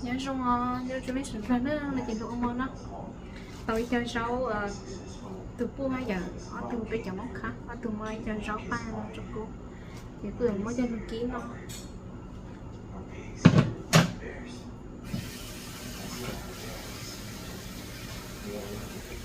nhớ xong nhớ cho mấy sự thật đó là chuyện đồ món đó tôi cho rau từ bữa bây giờ ở từ bây giờ món khác ở từ mai cho rau ba cho cô thì cứ mới cho mình kiếm nó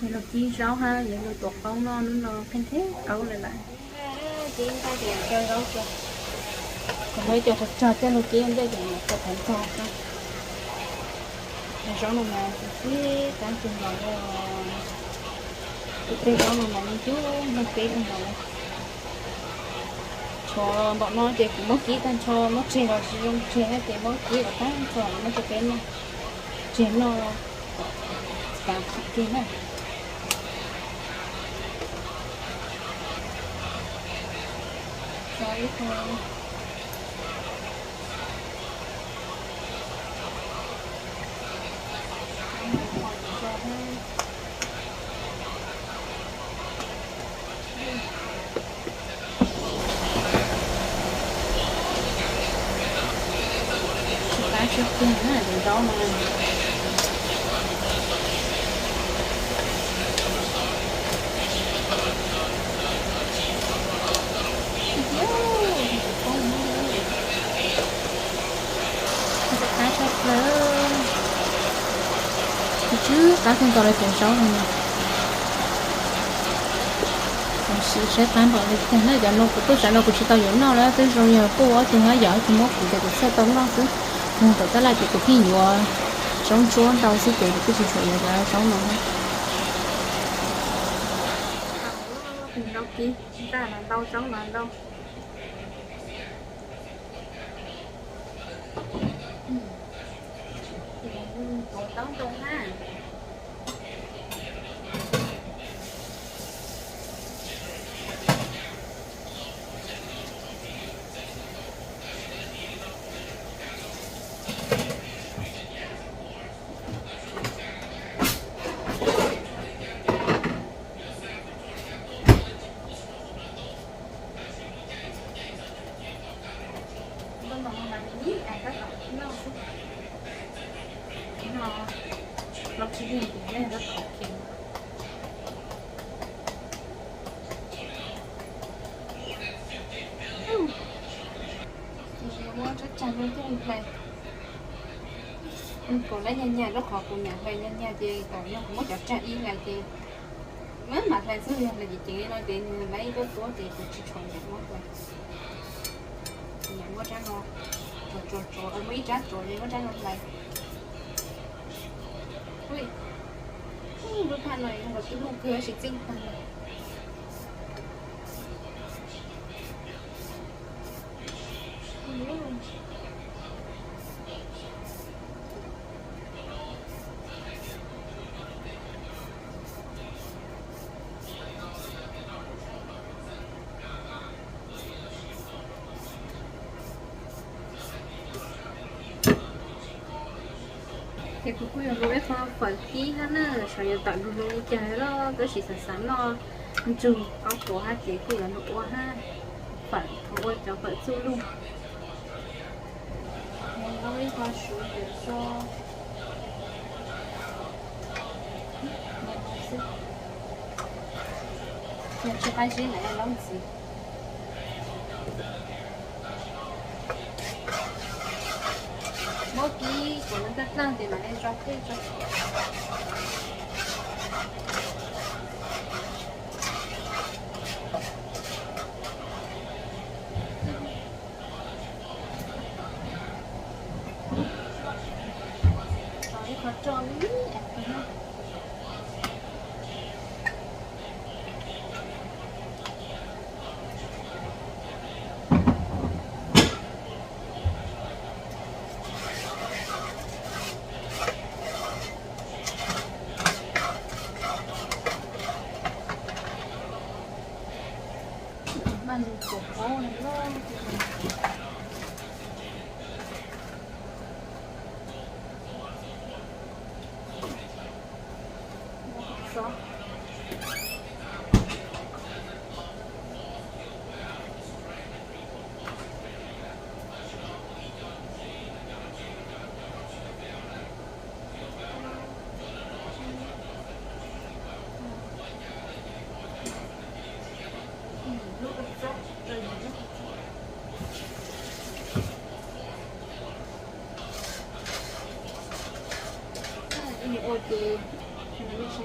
thì là chi rau ha vậy rồi tuột con nó thanh thế câu này lại chỉ ta thì cho rau cho còn bây giờ thật cho nó kiếm cho vậy có thành cho rau nó mà cái tan chừng rồi cái rau nó mà chú nó kỹ hơn rồi cho bọn nó thì cũng mất kỹ tan cho mất trên rồi sử dụng trên hết thì mất kỹ ở tan cho nó cho cái nó trên nó càng kia này rồi thôi trước tiên là để đó mà lớn chứ cá không còn lại tiền sáu này chị sẽ tán bỏ đi thế này giờ nó cũng tôi sẽ nó cũng chỉ tao giống nó đó tới rồi giờ cô ở trường hay giỏi thì mất cũng được sẽ tống nó chứ nhưng tự ta lại chỉ có khi nhiều sống xuống tao sẽ kể cái chuyện chuyện này sống nó đâu kia ta là đâu sống là đâu tống tung ha nó chỉ đi thì rất khó khăn mua rất chán với cái này còn lấy nhà rất khó của nhà về nhà gì còn nhau cũng mất chặt chẽ yên ngày thì mới mà thầy xưa là gì chị nói tiền lấy cái số thì chỉ chọn được mất rồi nhà mua trái ngon rồi ở mấy trái rồi thì có trái ngon này ui bữa pan này là cái lông cửa xịt tinh pan này thì cũng có những cái khoa phải kỹ hơn nữa, sau đó tận dụng những cái đó cái gì sản sản nó chừng có của hai chị cũng là nó qua ha phải thôi cho phải su luôn nó mới có số để cho nên chỉ phải gì này làm gì mỗi kỳ của nó rất là thì mà em cho cái cho có cho lý mình cũng có này luôn đó ô thì nó mới sẽ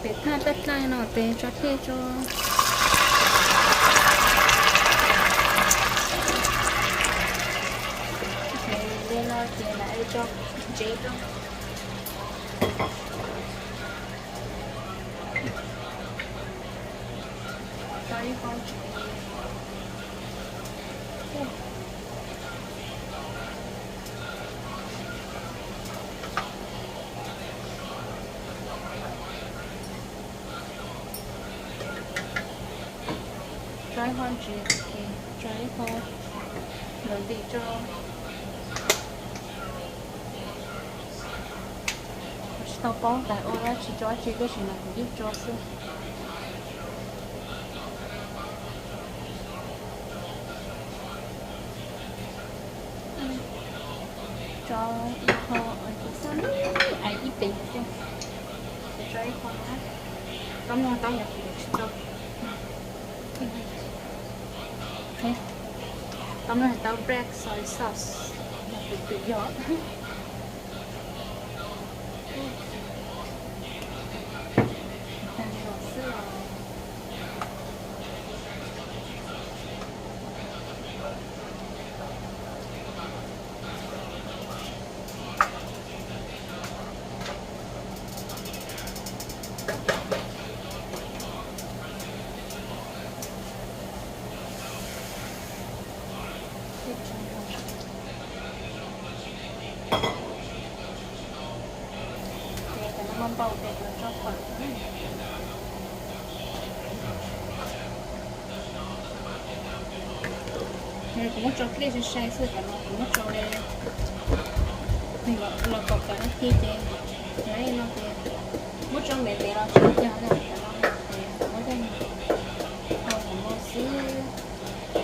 để tha tất lại nó để cho thế cho để nó để lại cho chế đó cái con trái hoa chị trái hoa rồi đi cho tao bó tại ô ra chỉ cho chị cái gì là giúp cho sư cho hoa ở cái sân ai ít tiền chứ trái hoa tao mua tao nhập cho okay. Tao nói tao black soy sauce là tự gió mâm bầu đẹp là cho phần này cũng cho cái này sai sự cả nó cũng cho đây này là có cả khi thế đấy nó thì một trong mấy bé nó chỉ cho này cả nó mỗi cái không có xí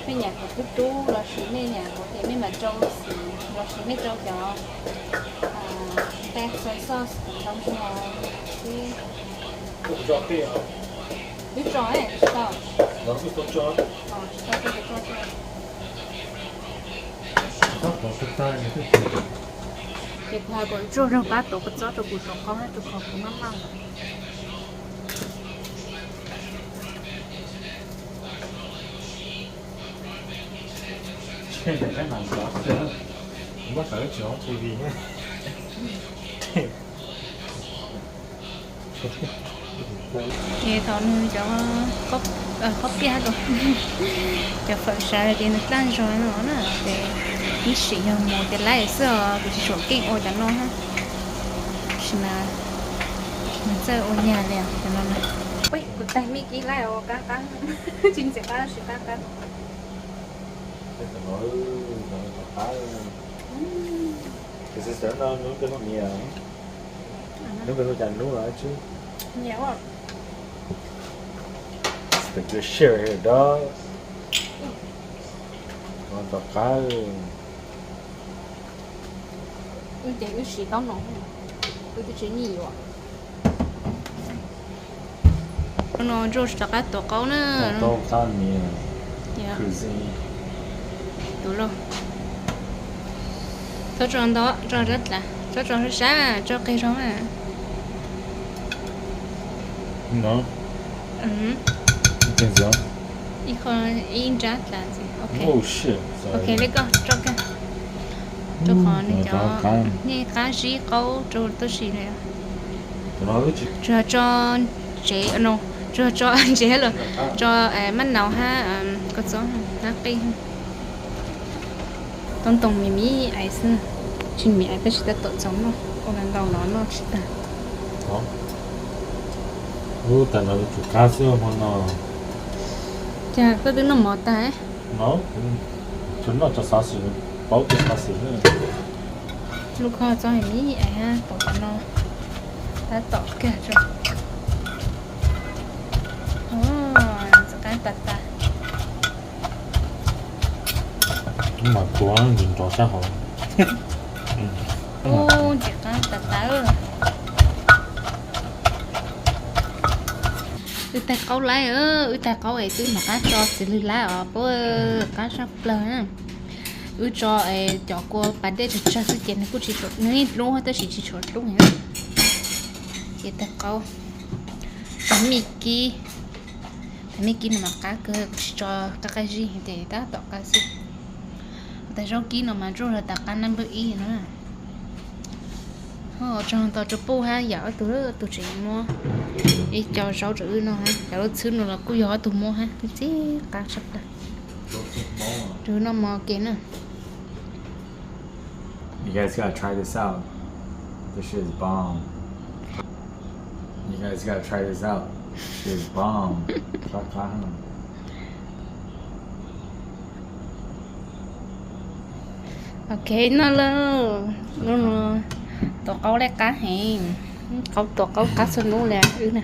mấy nhà của cái chú là xí mấy nhà của thì mấy mà trâu xí là xí mấy trâu cho black soy sauce trong cho biết rõ kia hả? biết rõ ấy, sao? Nó cứ tốt cho. Sao cái cho Nó có cái tay này thế. Việc ngoài còn cho ra bát tổ cái chó cho cuộc sống không hết, tụi họ cũng ngắm măng. Cái này cái nào rõ chưa? Không có phải chỗ TV nhé. Thì thằng cho có bia rồi cho phần sáng thì nó đang rồi nó nè để ít sử dụng một cái lái xe thì chỉ số kinh ô cho nó ha xin là mình chơi ở nhà liền cho nó này ui của tay mi ký lại ở cá chính sẽ cá sẽ cá Cái nói phá cái sẽ nó nướng cái nó nhiều nướng cái nó chành nướng lại chứ nhiều à the good share here đó còn tập cá ui để ui xí tao nổ ui tôi chỉ nhiều à nó cho cá tổ câu nữa tổ cá nhiều dạ cuisine đủ rồi tôi chọn đó chọn rất là cho rất sáng cho cây sống à nó ừ cái gì ít con in rát là gì ok oh shit ok lấy con cho cái cho con này cho nè cá gì câu cho tôi xí này nó cái gì cho chế no cho chế rồi cho mắt nào ha có gió ha cây tông tông mì mì ấy xin chuyện mì ấy phải chỉ tự sống nó còn lần đầu nó chỉ ta đó tại nó chủ cá sấu mà nó chà có đứa nó mọt ta ấy nó chúng nó cho sao sử bảo cho sao sử nữa lúc họ cho mì mì ấy ha bỏ nó đã tỏ kìa rồi cái tạt ta nhưng mà của nhìn rõ sao hả ô chỉ cái tạt ta rồi ta câu lại ta câu ấy tôi mà cá cho xử lý lại ở bữa cá sắp lên cho ấy cho cô bạn để cho sự kiện này cô chỉ chốt nên luôn hết chỉ chốt đúng hết thì ta câu mì kia mà cá cơ cho các cái gì thì ta tọt cái gì tại rau kia nó mà rau là đặt ăn năm bữa ý nữa họ trong tàu chụp bù ha giỏi từ chỉ mua đi cho rau trữ nó ha cho xứ nó là cứ giỏi từ mua ha cái gì cá sắp là trữ nó mò kia nữa. You guys gotta try this out. This shit is bomb. You guys gotta try this out. Shit is bomb. Ok nó nó tổ câu lấy cá hèn tổ câu cá sơn nô là nè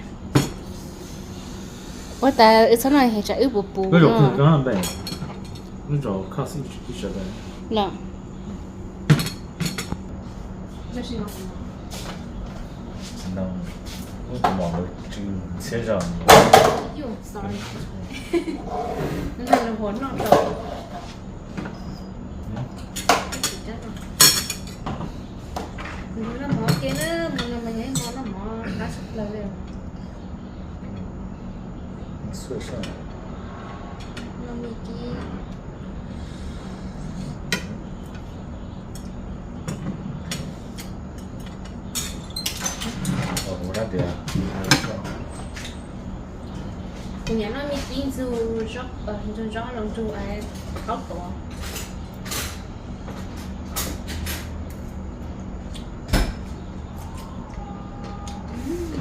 ôi ta sau này thì sẽ bù bù cái rồi cái hàng bè cái rồi khá xin chút chút đấy là no我怎么了就先让哟 sorry 那是我弄的nó mỏ kia nó mà nhảy mỏ nó mỏ cá sấu là liền 碎上 nó mi kia我那点của nhà nó mi kia dù rót lòng dù ai có tổ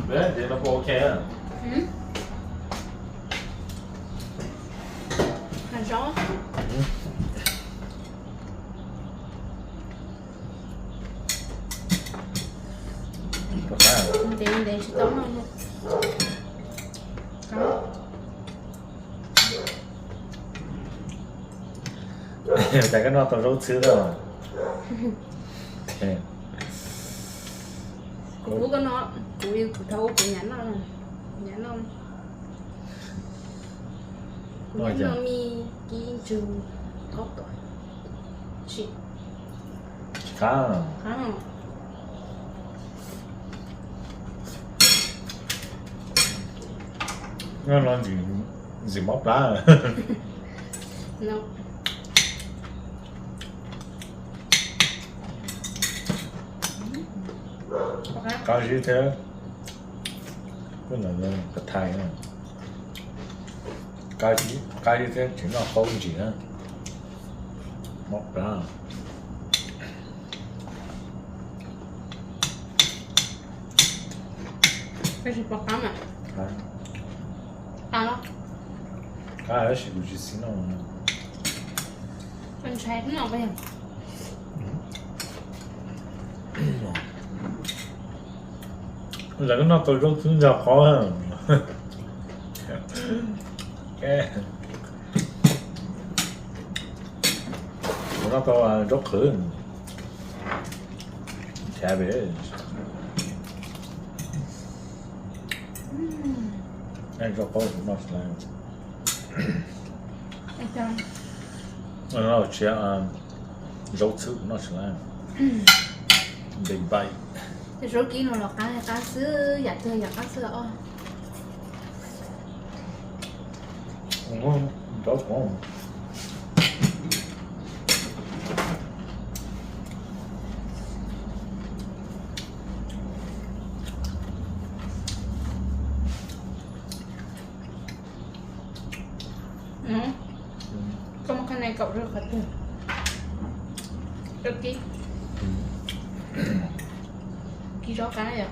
đấy thì nó có ok à hành gió có phải để chỉ tóm nó luôn tại cái nó tao rau xứ rồi củ của nó củ yêu củ thâu củ nhãn nó nhãn nó mi kia trừ có tuổi chị khá không nó gì móc lá à no có gì thế cái này là cái thai này cái gì thế chỉ là không gì nữa móc lá Cái gì bọc cắm à? Cá. À đó. Cá ở xịt của chị xin nó. Mình xài thế nào bây giờ? Là cái nó tôi cũng tính ra khó hơn. Cái nó có rất khử chả biết anh rất khó cũng nó là Anh chọn. nó chỉ rau thử nó là big bite. Cái số kia nó là cá sứ giả chơi giả cá sứ ô. Rất ngon. Có một cái này cậu rất là tuyệt. Được kì. Kì rõ cái này à?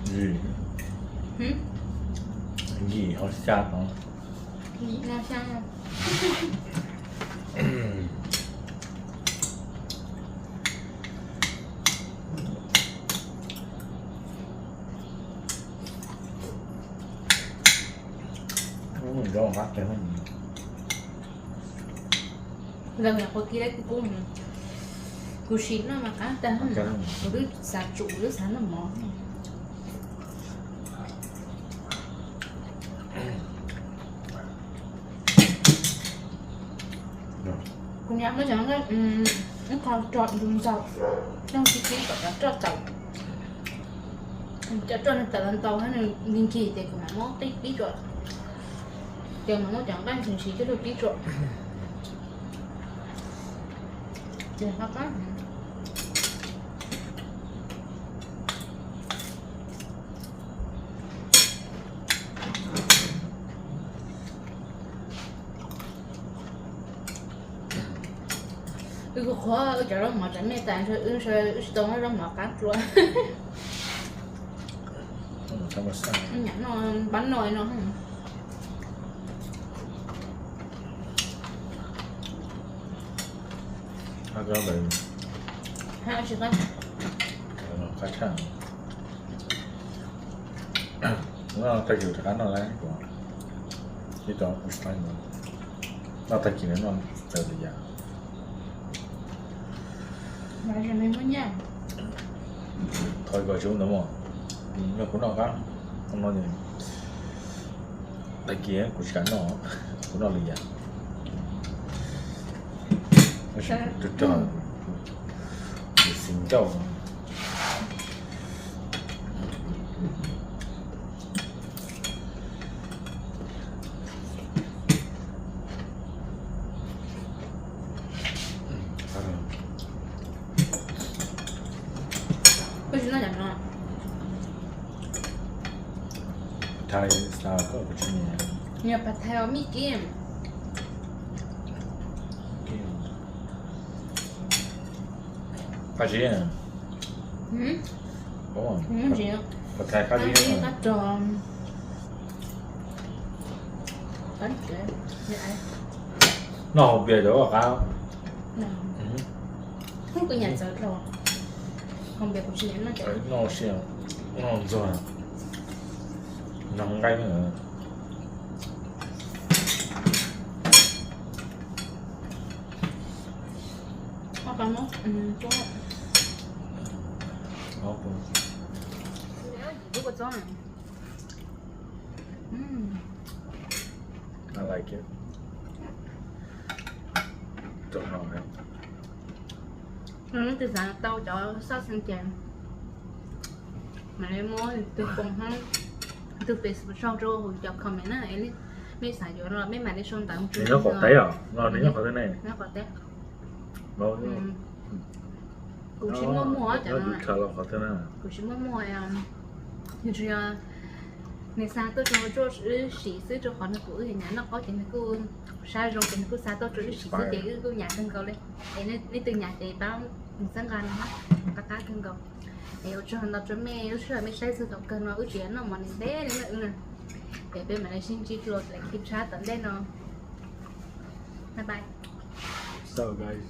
Gì? Gì họ xa nó. Gì nó xa không? Mình rõ mắt cho nó. Lần là có kia đấy cũng cú chín nó mà cá ta không? Có đứa xả trụ đứa xả nó mỏ. Cũng nhắm nó chẳng cái nó cao trọn dùng dầu trong cái gọi là trọn dầu cho nên tận tàu hay là linh kỳ thì cũng nó tí rồi giờ mà nó chẳng cái thường xí cái được tí rồi giờ nó có cái khó ở chỗ đó mà chẳng mấy tàn rồi tao nó rong mà cắt rồi Không có sao. nhẫn nó bánh nồi nó không Nó có bệnh. hai chị con Nó khá chẳng. Nó ta kiểu thả nó lấy của cái đó cũng sai mà. Nó ta kiểu nó từ từ giờ. nói cho mình muốn nha Thôi gọi chúng đúng không? Nó cũng nó khác. Không nói gì. Đây kia của cái nó cũng nó lì à. Nó sẽ rất trời. Xin chào. cái gì nó chẳng nó Thai sao có cái chuyện này. nhà bà theo mi kim Cá gì à? Đúng không? không gì đâu Có thai cá gì cá không? tròn bánh kệ như ai Nó không biết đâu cá. nào không có nhà sợ rồi không biết cũng chỉ nó chạy Nó xem. Nó rồi. Nằm ngay nữa. hoặc là nó có Không. Nếu có gió này I like it. Don't know how. nó từ sáng tao cho sao sang chèn mà lấy mua từ cùng hắn từ Facebook sau rồi hồi cho comment á ấy mấy xài vô rồi mấy mày đi xong tặng Thì nó có té à? Nó thì nó có thế này. nó có té Nó cũng chỉ mua chẳng nó hạn thật là có thế này. cũng chỉ mua như là ngày sáng tôi cho xí xứ cho họ nó cứ thì nhá nó có chuyện cứ sai rồi thì cứ sai tôi cho xí xứ thì cứ nhà thân cầu lên để nó từ nhà thì bao sáng gan hả cả ta cần cầu nếu cho nó cho mẹ lúc xưa mẹ sai sự cầu cần nó ước chuyện nó mà để nữa để bên mà này xin chỉ lột lại kịp sát tận đây nó bye bye So guys,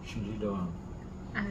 Shinji Doan. à